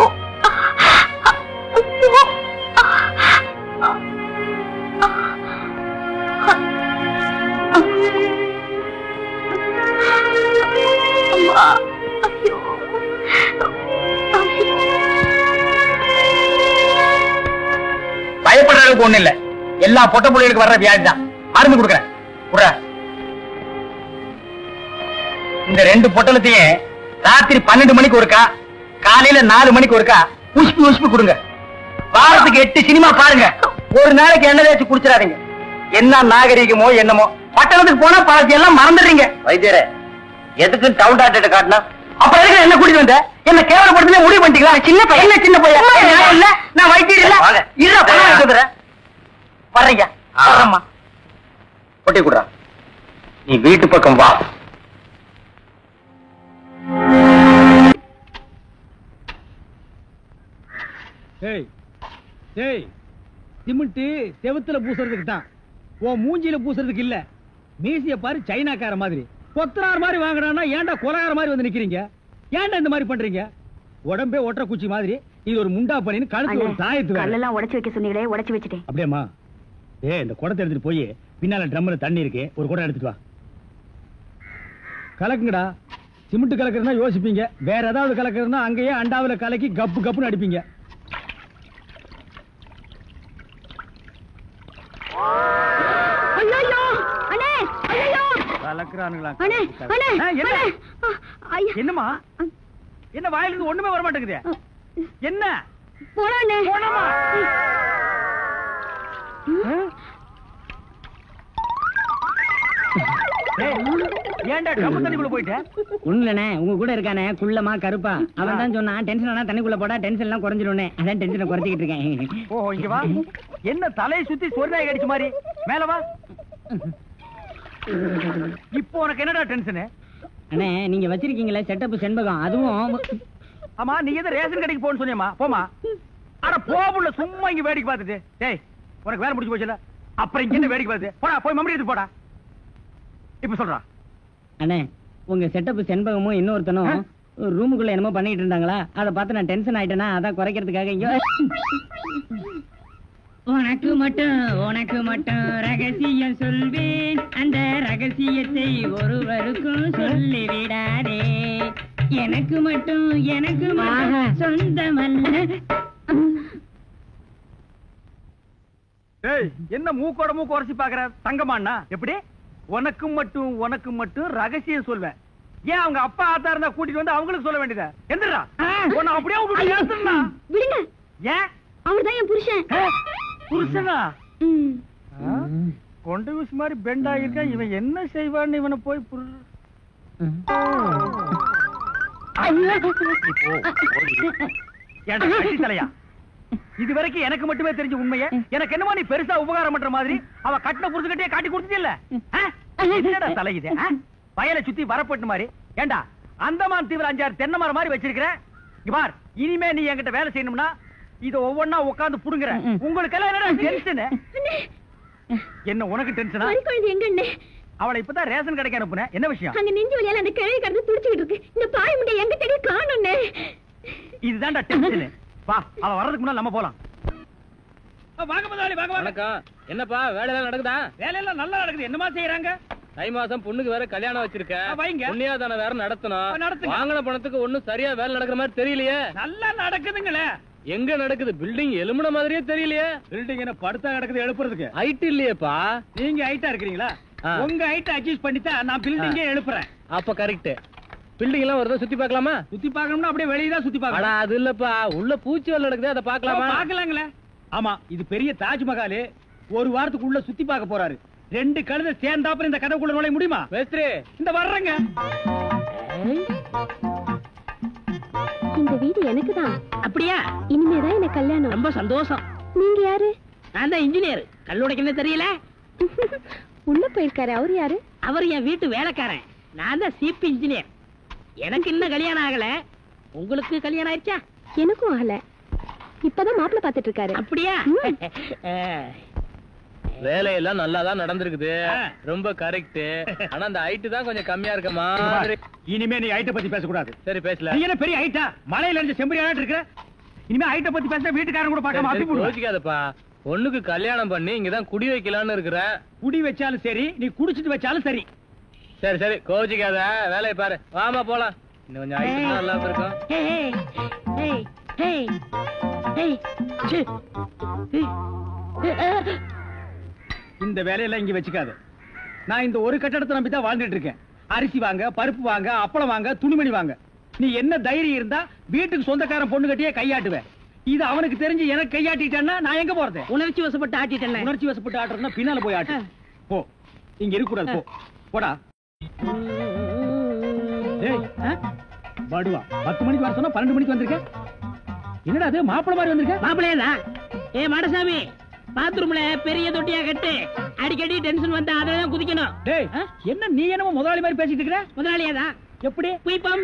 பயப்படுற அளவுக்கு ஒண்ணு இல்ல. எல்லா பொட்ட புள்ளைகளுக்கு வர்ற வியாதி தான். மருந்து கொடுக்குறேன். இந்த 2 பொட்டலத்தையும் ராத்திரி 12 மணிக்கு ஒருக்கா, காலையில 4 மணிக்கு ஒருக்கா உஷ்பி கொடுங்க. வாரத்துக்கு 8 சினிமா பாருங்க. ஒரு நாளைக்கு எண்ணெய் தேய்ச்சி குடிச்சிடாதீங்க. என்ன நாகரிகமோ என்னமோ. பட்டணத்துக்கு போனா பாதி எல்லாம் மறந்துடுறீங்க. வைத்தியரே எதுக்கு டவுன் டாக்டர் காட்டினா? அப்ப எதுக்கு என்ன கூட்டிட்டு வந்த? என்ன கேவலப்படுத்தி முடிவு பண்ணிட்டீங்களா? சின்ன பையன் சின்ன பையன் இல்ல, நான் வைத்தியர் இல்ல. இருடா பணம் எடுத்துறேன். வர்றீங்க வரம்மா. பொட்டி குடுறா. நீ வீட்டு பக்கம் வா. சிமெண்ட் செவுத்துல பூசுறதுக்கு தான், உன் மூஞ்சில பூசுறதுக்கு இல்ல. மீசிய பாரு சைனாக்கார மாதிரி. கொத்தனார் மாதிரி வாங்கினா ஏன்டா கொலகார மாதிரி வந்து நிக்கிறீங்க? ஏன்டா இந்த மாதிரி பண்றீங்க? உடம்பே ஒற்ற குச்சி மாதிரி. இது ஒரு முண்டா பண்ணின்னு கழுத்து ஒரு தாயத்து கல்லெல்லாம் உடைச்சு வைக்க சொன்னீங்களே, உடைச்சு வச்சுட்டேன். அப்படியேம்மா. இந்த குடத்தை எடுத்துட்டு போய் பின்னால ட்ரம்ல தண்ணி இருக்கு, ஒரு குடம் எடுத்துட்டு வா. கலக்குங்கடா. சிமெண்ட் கலக்குறதுனா யோசிப்பீங்க, வேற ஏதாவது கலக்குறதுனா அங்கேயே அண்டாவில கலக்கி கப்பு கப்புன்னு அடிப்பீங்க. என்னமா என்ன வாயிலிருந்து ஒண்ணுமே வர மாட்டேங்குது? என்ன ஏன்டா ட்ரம் தண்ணிக்குள்ள போயிட்ட? ஒண்ணுலண்ணே, உங்க கூட இருக்கானே குள்ளமா கருப்பா, அவன் தான் சொன்னான் டென்ஷன் ஆனா தண்ணிக்குள்ள போடா டென்ஷன் எல்லாம் குறைஞ்சிடும்னே. அதான் டென்ஷனை குறைச்சிக்கிட்டு இருக்கேன். ஓ இங்க வா. என்ன தலையை சுத்தி சொர்ணாய் கடிச்ச மாதிரி மேல வா. இப்போ உனக்கு என்னடா டென்ஷன்? அண்ணே நீங்க வச்சிருக்கீங்களே செட்டப் செண்பகம், அதுவும் ஆமா நீ எதை ரேஷன் கடைக்கு போன்னு சொன்னியம்மா, போமா. அட போபுள்ள சும்மா இங்க வேடிக்கை பார்த்துட்டு. டேய் உனக்கு வேலை முடிஞ்சு போச்சுல, அப்புறம் இங்க என்ன வேடிக்கை பார்த்து போடா, போய் மம்மடி எடுத்து போடா. இப்ப சொல்றா. அண்ணே உங்க செட்டப் செண்பகமும் இன்னொருத்தனும் ரூமுக்குள்ள என்னமோ பண்ணிட்டு இருந்தாங்களா, அதை பார்த்து நான் டென்ஷன் ஆயிட்டேனா, அதான் குறைக்கிறதுக்காக இங்க. உனக்கு மட்டும் ரகசியம் சொல்வேன், அந்த ரகசியத்தை ஒருவருக்கும் சொல்லி விடாதே. எனக்கு மட்டும் சொந்தமல்ல. ஏய் என்ன மூக்கோட மூக்கு உரசி பாக்குற தங்கமாண்ணா? எப்படி உனக்கு மட்டும் ரகசியம் சொல்வேன்? ஏன் அவங்க அப்பா ஆத்தா இருந்தா கூட்டிட்டு வந்து அவங்களுக்கு சொல்ல வேண்டியதா? எந்திரா உன்னை அப்படியே விடுங்க, ஏன் அவர்தான் என் புருஷன். புருஷனா? கொண்டு விஷ் மாதிரி பெண்ட் ஆகிருக்கா, இவன் என்ன செய்வான்னு இவனை போய் தலையா. இது வரைக்கும் எனக்கு மட்டுமே தெரிஞ்ச உண்மையை எனக்கு என்னமா நீ பெருசா உபகாரம் பண்ற மாதிரி அவ கட்டின புருஷன்கிட்டே காட்டி கொடுத்துட்டில்ல? என்னடா தலை இது? வயலை சுத்தி வரப்பட்டு மாதிரி. ஏண்டா அந்தமான் தீவிர 5-6 தென்னை மரம் மாதிரி வச்சிருக்கிற. பார் இனிமே நீ என்கிட்ட வேலை செய்யணும்னா இத ஒவ்வொன்னா உட்கார்ந்து புடுங்குற. உங்களுக்கு எல்லாம் என்னடா டென்ஷன்? என்ன உனக்கு டென்ஷனா? எங்க அவளை இப்பதான் ரேஷன் கடைக்கு அனுப்புனேன். என்ன விஷயம்? அங்க நெஞ்சு வலியால அந்த கிழவி கடந்து துடிச்சிட்டு இருக்கு. இந்த பாய் முண்டை எங்க தேடி காணோம்னே. இதுதான்டா டென்ஷன். வா அவ வர்றதுக்கு முன்னால நம்ம போலாம். வாங்க முதலாளி, வாங்க வாங்க. வணக்கம். என்னப்பா வேலை எல்லாம் நடக்குதா? வேலையெல்லாம் நல்லா நடக்குது. என்னமா செய்யறாங்க? தை மாசம் பொண்ணுக்கு வேற கல்யாணம் வச்சிருக்கேன். வைங்க. புண்ணியாதான வேற நடத்தணும். நடத்துங்க. வாங்கின பணத்துக்கு ஒண்ணும் சரியா வேலை நடக்கிற மாதிரி தெரியலையே. நல்லா நடக்குதுங்களே. எங்க நடக்குது? பில்டிங் எலும்புன மாதிரியே தெரியலையே. பில்டிங் என்ன படுத்தா கிடக்குது எழுப்புறதுக்கு? ஹைட் இல்லையேப்பா. நீங்க ஹைட்டா இருக்கிறீங்களா? ஆ. உங்க ஹைட் அட்ஜஸ்ட் பண்ணிட்டா நான் பில்டிங்கே எழுப்புறேன். அப்ப கரெக்ட். பில்டிங் எல்லாம் வருதா சுத்தி பார்க்கலாமா? சுத்தி பார்க்கணும்னா அப்படியே வெளியே தான் சுத்தி அடா பார்க்கலாம். அது இல்லப்பா, உள்ள பூச்சி வேலை நடக்குது, அதை பார்க்கலாமா? பார்க்கலாங்களே. ஆமா இது பெரிய தாஜ்மஹால். ஒரு வாரத்துக்குள்ள சுத்தி பார்க்க போறாரு. 2 கழுதை சேர்ந்தாப்புல இந்த கதைக்குள்ள நுழைய முடியுமா? மேஸ்திரி இந்த வர்றங்க. இந்த வீடு எனக்குதான். அப்படியா? இனிமேதான் எனக்கு கல்யாணம். ரொம்ப சந்தோஷம். நீங்க யாரு? நான் தான் இன்ஜினியர். கல்லுடைக்கு என்ன தெரியல? உள்ள போயிருக்காரு. அவரு யாரு? அவர் என் வீட்டு வேலைக்காரன். நான் தான் சிபி இன்ஜினியர். எனக்கு இன்னும் கல்யாணம் ஆகல. உங்களுக்கு கல்யாணம் ஆயிடுச்சா? எனக்கும் ஆகல. இப்பதான் மாப்பிள்ளை பாத்துட்டு இருக்காரு. அப்படியா? வேலையெல்லாம் நல்லா தான் நடந்திருக்குது. ரொம்ப கரெக்ட். ஆனா அந்த ஹைட் தான் கொஞ்சம் கம்மியா இருக்க மாதிரி. இனிமே நீ ஹைட்ட பத்தி பேசக்கூடாது. சரி பேசல. நீ என்ன பெரிய ஹைட்டா? மலையில இருந்து செம்பரியாட்டு இருக்கிற. இனிமே ஹைட்ட பத்தி பேசினா வீட்டுக்காரங்க கூட பார்க்காம அப்பி போடுவாங்க. யோசிக்காதப்பா. பொண்ணுக்கு கல்யாணம் பண்ணி இங்கதான் குடி வைக்கலாம்னு இருக்கிறேன். குடி வச்சாலும் சரி, நீ குடிச்சிட்டு வச்சாலும் சரி. சரி சரி கோச்சிக்காத, வேலையை பாரு. வாமா போலாம். இன்னும் கொஞ்சம் ஹைட் நல்லா இருக்கும். இந்த வேலையெல்லாம் இங்க வச்சுக்காது. நான் இந்த ஒரு கட்டடத்தை நம்பி தான் வாழ்ந்துட்டு இருக்கேன். அரிசி வாங்க, பருப்பு வாங்க, அப்பளம் வாங்க, துணிமணி வாங்க. நீ என்ன தைரியம் இருந்தா வீட்டுக்கு சொந்தக்காரன் பொண்ணு கட்டியே கையாட்டுவேன். இது அவனுக்கு தெரிஞ்சு எனக்கு கையாட்டிட்டேன்னா நான் எங்க போறது? உணர்ச்சி வசப்பட்டு ஆட்டிட்டேன். உணர்ச்சி வசப்பட்டு ஆட்டுறதுன்னா பின்னால போய் ஆட்டு. போ, இங்க இருக்க கூடாது. போ போடா. பாடுவா 10 மணிக்கு வர சொன்னா 12 மணிக்கு வந்திருக்க. என்னடா அது மாப்பிள மாதிரி வந்திருக்க? மாப்பிள்ளையதான். ஏ மாடசாமி, பாத்ரூம்ல பெரிய தொட்டியா கட்டு. அடிக்கடி டென்ஷன் வந்தா அதெல்லாம் குதிக்கணும். டேய் என்ன நீ என்னமோ முதலாளி மாதிரி பேசிட்டு இருக்கிற? முதலாளியாதான். எப்படி? குயிப்பம்.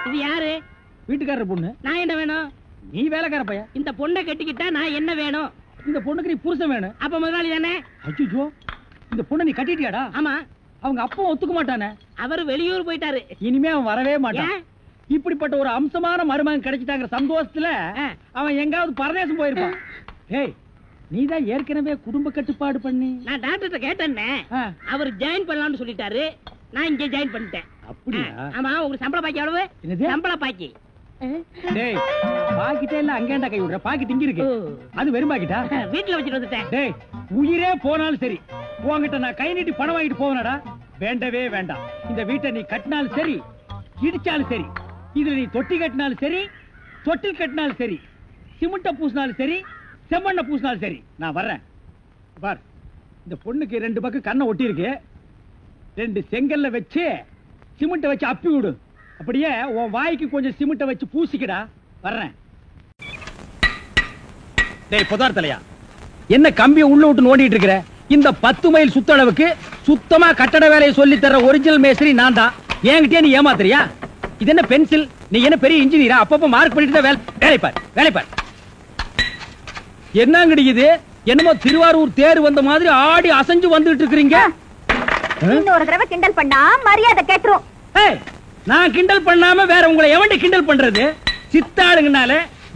இது யாரு? வீட்டுக்காரர் பொண்ணு. நான் என்ன வேணும்? நீ வேலைக்கார பையன். இந்த பொண்ணை கட்டிக்கிட்டா நான் என்ன வேணும்? இந்த பொண்ணுக்கு நீ புருஷன் வேணும். அப்ப முதலாளி தானே? அச்சோ, இந்த பொண்ணை நீ கட்டிட்டியாடா? ஆமா. அவங்க அப்பா ஒத்துக்க மாட்டானே. அவரு வெளியூர் போயிட்டாரு. இனிமே அவன் வரவே மாட்டான். இப்படிப்பட்ட ஒரு அம்சமான மருமகன் கிடைச்சிட்டாங்கிற சந்தோஷத்துல அவன் எங்காவது பரதேசம் போயிருப்பான். ஏய் நீதான் ஏற்கனவே குடும்ப கட்டுப்பாடு பண்ணி. நான் டாக்டர்கிட்ட கேட்டேன்னே. அவர் ஜாயின் பண்ணலாம்னு சொல்லிட்டாரு. நான் இங்க ஜாயின் பண்ணிட்டேன். அப்படியா? ஆமா. உங்களுக்கு சம்பள பாக்கி எவ்வளவு? என்னது? சம்பள பாக்கி. டேய் பாக்கிட்டே இல்ல அங்கேண்டா கை விடுற. பாக்கெட் இங்க இருக்கு. அது வெறும் பாக்கிட்டா? வீட்டுல வச்சுட்டு வந்துட்டேன். டேய் உயிரே போனாலும் சரி உன்கிட்ட நான் கை நீட்டி பணம் வாங்கிட்டு போவனடா. வேண்டவே வேண்டாம். இந்த வீட்டை நீ கட்டினாலும் சரி, இடிச்சாலும் சரி, இதுல நீ தொட்டி கட்டினாலும் சரி, தொட்டில் கட்டினாலும் சரி, சிமெண்ட பூசினாலும் சரி, செம்மண்ண பூசினாலும் சரி, நான் வர்றேன். பார் இந்த பொண்ணுக்கு 2 பக்கம் கண்ணை ஒட்டி இருக்கு. 2 செங்கல்ல வச்சு சிமெண்ட வச்சு அப்பி விடு. அப்படியே உன் வாய்க்கு கொஞ்சம் சிமெண்ட வச்சு பூசிக்கடா. வர்றேன். டேய் புதார் தலையா, என்ன கம்பியை உள்ள விட்டு நோண்டிட்டு இருக்கிற? இந்த 10 மைல் சுத்தளவுக்கு சுத்தமா கட்டட வேலையை சொல்லி தர ஒரிஜினல் மேஸ்திரி நான் தான். என்கிட்டயே நீ ஏமாத்துறியா? இது என்ன பென்சில்? நீ என்ன பெரிய இன்ஜினியரா? அப்பப்ப மார்க் பண்ணிட்டு தான் வேலை பார். என்னங்கடி இது? என்னமோ திருவாரூர் தேர் வந்த மாதிரி ஆடி அசைஞ்சு வந்துட்டு இருக்கீங்க. இன்னொரு தடவை கிண்டல் பண்ணா மரியாதை கேட்டுரும். நான் கிண்டல் பண்ணாம வேற உங்களை எவன்டி கிண்டல் பண்றது? சித்தாளுங்கனால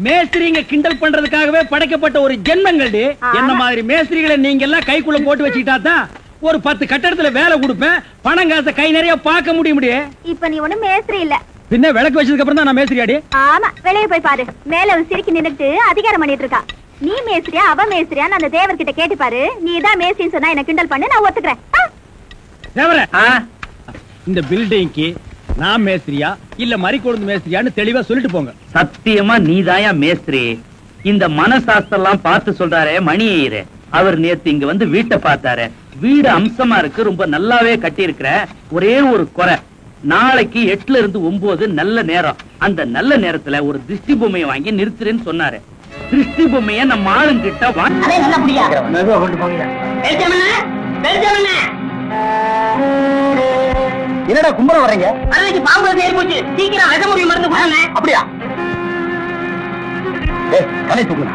மேஸ்திரிங்க கிண்டல் பண்றதுக்காகவே படைக்கப்பட்ட ஒரு ஜென்மங்கள். என்ன மாதிரி மேஸ்திரிகளை நீங்க எல்லாம் கைக்குள்ள போட்டு வச்சுக்கிட்டா தான் ஒரு 10 கட்டடத்துல வேலை கொடுப்பேன். பணம் காசை கை நிறைய பார்க்க முடியும். இப்ப நீ ஒண்ணும் மேஸ்திரி இல்ல. பின்ன விளக்கு வச்சதுக்கு அப்புறம் தான் நான் மேஸ்திரி ஆடி. ஆமா, வெளியே போய் பாரு. மேல சிரிக்கி நின்னுட்டு அதிகாரம் பண்ணிட்டு இருக்கா. நீ மேஸ்திரியா அவ மேஸ்திரியா அந்த தேவர்கிட்ட கேட்டு பாரு. நீ தான் மேஸ்திரின்னு சொன்னா என்ன கிண்டல் பண்ணு, நான் ஒத்துக்கிறேன். தேவரே, இந்த பில்டிங்க்கு நான் மேஸ்திரியா இல்ல மறிக்கொழுந்து மேஸ்திரியான்னு தெளிவா சொல்லிட்டு போங்க. சத்தியமா நீதாயா மேஸ்திரி. இந்த மனசாஸ்திரம் பார்த்து சொல்றாரே மணி ஐயரு, அவர் நேத்து இங்க வந்து வீட்டை பார்த்தாரு. வீடு அம்சமா இருக்கு, ரொம்ப நல்லாவே கட்டி இருக்கிற. ஒரே ஒரு குறை, நாளைக்கு 8ல இருந்து 9 நல்ல நேரம். அந்த நல்ல நேரத்துல ஒரு திருஷ்டி பொம்மையை வாங்கி நிறுத்துறேன்னு சொன்னாரு. திருஷ்டி பொம்மைய நம்ம ஆளுங்கிட்ட என்னடா கும்பரம் வர்றீங்க? அன்னைக்கு பாம்பு ஏறி போச்சு. சீக்கிரம் விஷ முறிவு மருந்து கொடுங்க. அப்படியா? ஏய், கலை தூக்குடா.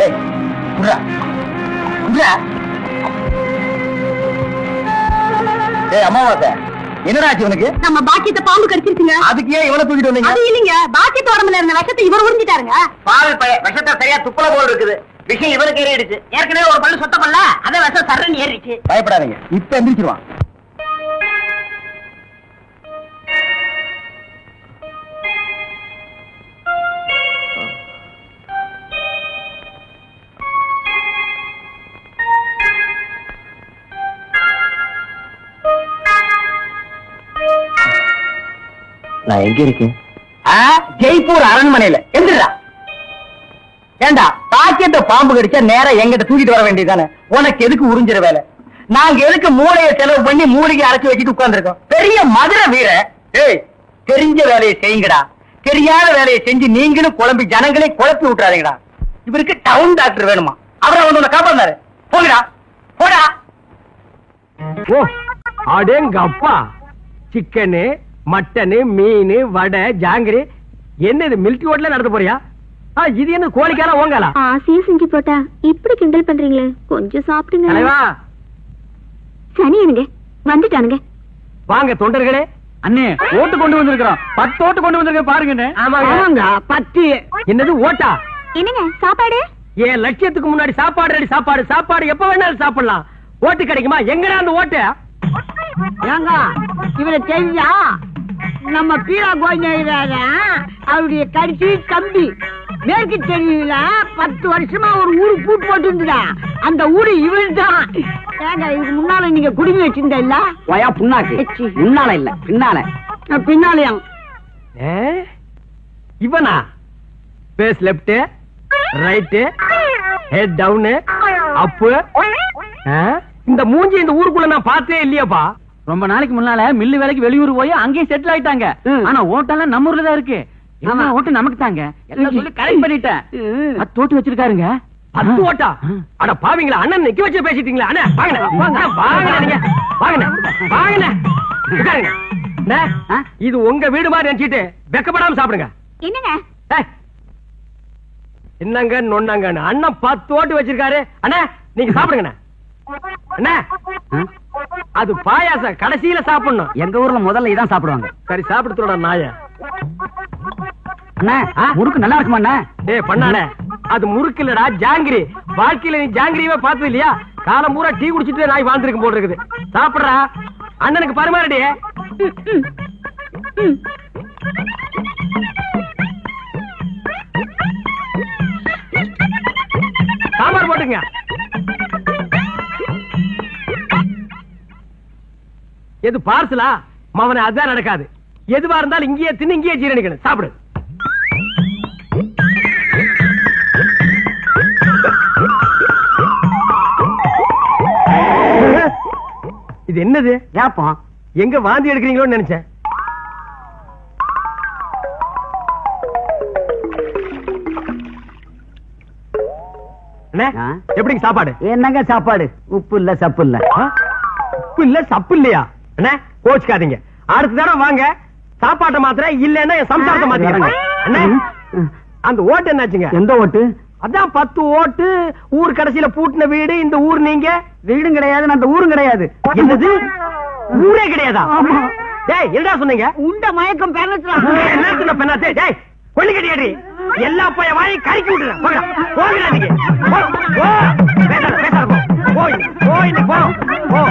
ஏய், குடுடா. குடுடா. ஏய் அம்மாவாசை, என்னடா ஆச்சு உனக்கு? நம்ம பாக்கியத்தை பாம்பு கடிச்சிருச்சுங்க. அதுக்கு ஏன் இவனை தூக்கிட்டு வந்தீங்க? அது இல்லைங்க, பாக்கியத்து உடம்புல இருந்த விஷத்தை இவர் உறிஞ்சிட்டாருங்க. பாவி பைய, விஷத்தை சரியா துப்புல போல் இருக்குது. விஷயம் இவனுக்கு ஏறிடுச்சு. ஏற்கனவே ஒரு பல்லு சொத்த பண்ணல, அதே விஷம் சர்றன்னு ஏறிச்சு. பயப்படாதீங்க, இப்ப எந்திரிச்சிருவான். நான் எங்க இருக்கேன்? ஜெய்ப்பூர் அரண்மனையில. எந்திரா. ஏண்டா, பாக்கெட்ட பாம்பு கடிச்சா நேரா எங்கிட்ட தூக்கிட்டு வர வேண்டியதானே? உனக்கு எதுக்கு உறிஞ்சிற வேலை? நாங்க எதுக்கு மூளையை செலவு பண்ணி மூலிகை அரைச்சு வச்சுட்டு உட்கார்ந்துருக்கோம்? பெரிய மதுரை வீர. ஏய், தெரிஞ்ச வேலையை செய்யுங்கடா. தெரியாத வேலையை செஞ்சு நீங்களும் குழம்பி ஜனங்களே குழப்பி விட்டுறாதீங்கடா. இவருக்கு டவுன் டாக்டர் வேணுமா? அவரை வந்து உன்னை காப்பாந்தாரு. போங்கடா, போடா. ஓ, அடேங்க அப்பா. சிக்கனு, மட்டனு, மீன், வடை, ஜாங்கிரி. என்ன இது மில்கி ஹோட்டல்ல நடத்த போறியா? இது என்ன கோழிக்காரா ஓங்காலா? ஆசையா செஞ்சு போட்டா இப்படி கிண்டல் பண்றீங்களே, கொஞ்சம் சாப்பிடுங்க. தலைவா, சனி எனக்கு வந்துட்டானுங்க. வாங்க தொண்டர்களே. அண்ணே, ஓட்டு கொண்டு வந்திருக்கிறோம். 10 ஓட்டு கொண்டு வந்திருக்க பாருங்க. ஆமாங்க, 10. என்னது ஓட்டா? என்னங்க சாப்பாடு? என் லட்சியத்துக்கு முன்னாடி சாப்பாடு ரெடி. சாப்பாடு எப்ப வேணாலும் சாப்பிடலாம். ஓட்டு கிடைக்குமா? எங்கடா அந்த ஓட்டு? ஏங்க இவரை தெரிஞ்சா நம்ம பீரா கோயில அவருடைய கடைசி தம்பி மேற்கு தெரியல 10 வருஷமா ஒரு ஊரு பூட்டு போட்டு இருந்துடா. அந்த ஊரு இவன் தான். ஏங்க இதுக்கு முன்னால நீங்க குடுமி வச்சிருந்த இல்ல? வயா புண்ணாக்கு. முன்னால இல்ல, பின்னால. பின்னாலயும் இவனா? Face left, right, head down, up. இந்த மூஞ்சி இந்த ஊருக்குள்ள நான் பார்த்தே இல்லையாப்பா. ரொம்ப நாளைக்கு முன்னால மில்லு வேலைக்கு வெளியூர் போய் அங்கேயே செட்டில் ஆயிட்டாங்க. ஆனா ஓட்டெல்லாம் நம்ம ஊர்ல தான் இருக்கு. ஓட்டு நமக்கு தாங்க எல்லாம் சொல்லி கரெக்ட் பண்ணிட்டேன். 10 ஓட்டு வச்சிருக்காருங்க. 10 ஓட்டா? அட பாவீங்களா, அண்ணன் நிக்க வச்சு பேசிட்டீங்களா? அண்ணா வாங்க இது உங்க வீடு மாதிரி நினைச்சிட்டு வெக்கப்படாம சாப்பிடுங்க. என்னங்க என்னங்க நொன்னாங்க? அண்ணன் 10 ஓட்டு வச்சிருக்காரு. அண்ணா நீங்க சாப்பிடுங்க. அண்ணா அது பாயாசம் கடைசியில சாப்பிடணும். எங்க ஊர்ல முதல்ல இதான் சாப்பிடுவாங்க. சரி சாப்பிடுறோட நாய. முறுக்கு நல்லா இருக்குமா? டேய் பண்ணானே, அது முறுக்கு இல்லடா, ஜாங்கிரி. வாழ்க்கையில நீ ஜாங்கிரியவே பார்த்தது இல்லையா? காலம் பூரா டீ குடிச்சிட்டு நாய் வாழ்ந்துருக்கும் போல இருக்குது. சாப்பிடுறா, அண்ணனுக்கு பரிமாறடி. சாம்பார் போட்டுங்க. எது பார்சலா? மவனை அதான் நடக்காது. எதுவா இருந்தாலும் இங்கேயே தின்னு இங்கேயே ஜீரணிக்கணும். சாப்பிடு. இது என்னது? ஏப்பம் எங்க வாந்தி எடுக்கிறீங்களோன்னு நினைச்சேன். எப்படிங்க சாப்பாடு? என்னங்க சாப்பாடு? உப்பு இல்ல சப்பு இல்ல. உப்பு இல்ல சப்பு இல்லையா? அண்ணே கோச்சுக்காதீங்க, அடுத்த தடவை வாங்க சாப்பாட்டை மாத்திர இல்லன்னா என் சம்சாரத்தை மாத்திக்கிறேன். அந்த ஓட்டு என்னாச்சுங்க? எந்த ஓட்டு? அதான் 10 ஓட்டு. ஊர் கடைசியில பூட்டின வீடு இந்த ஊர். நீங்க வீடும் கிடையாது, அந்த ஊரும் கிடையாது. என்னது? ஊரே கிடையாதா? டேய் என்னடா சொன்னீங்க? உண்ட மயக்கம் பெறலாம். என்ன சொன்ன பெண்ணாத்தே? டேய் கொள்ளி கட்டியாடி எல்லா போய வாயை கறிக்கி விட்டுறேன். போகடா நீங்க. போ பேசாத பேசாத போ. போய் போ.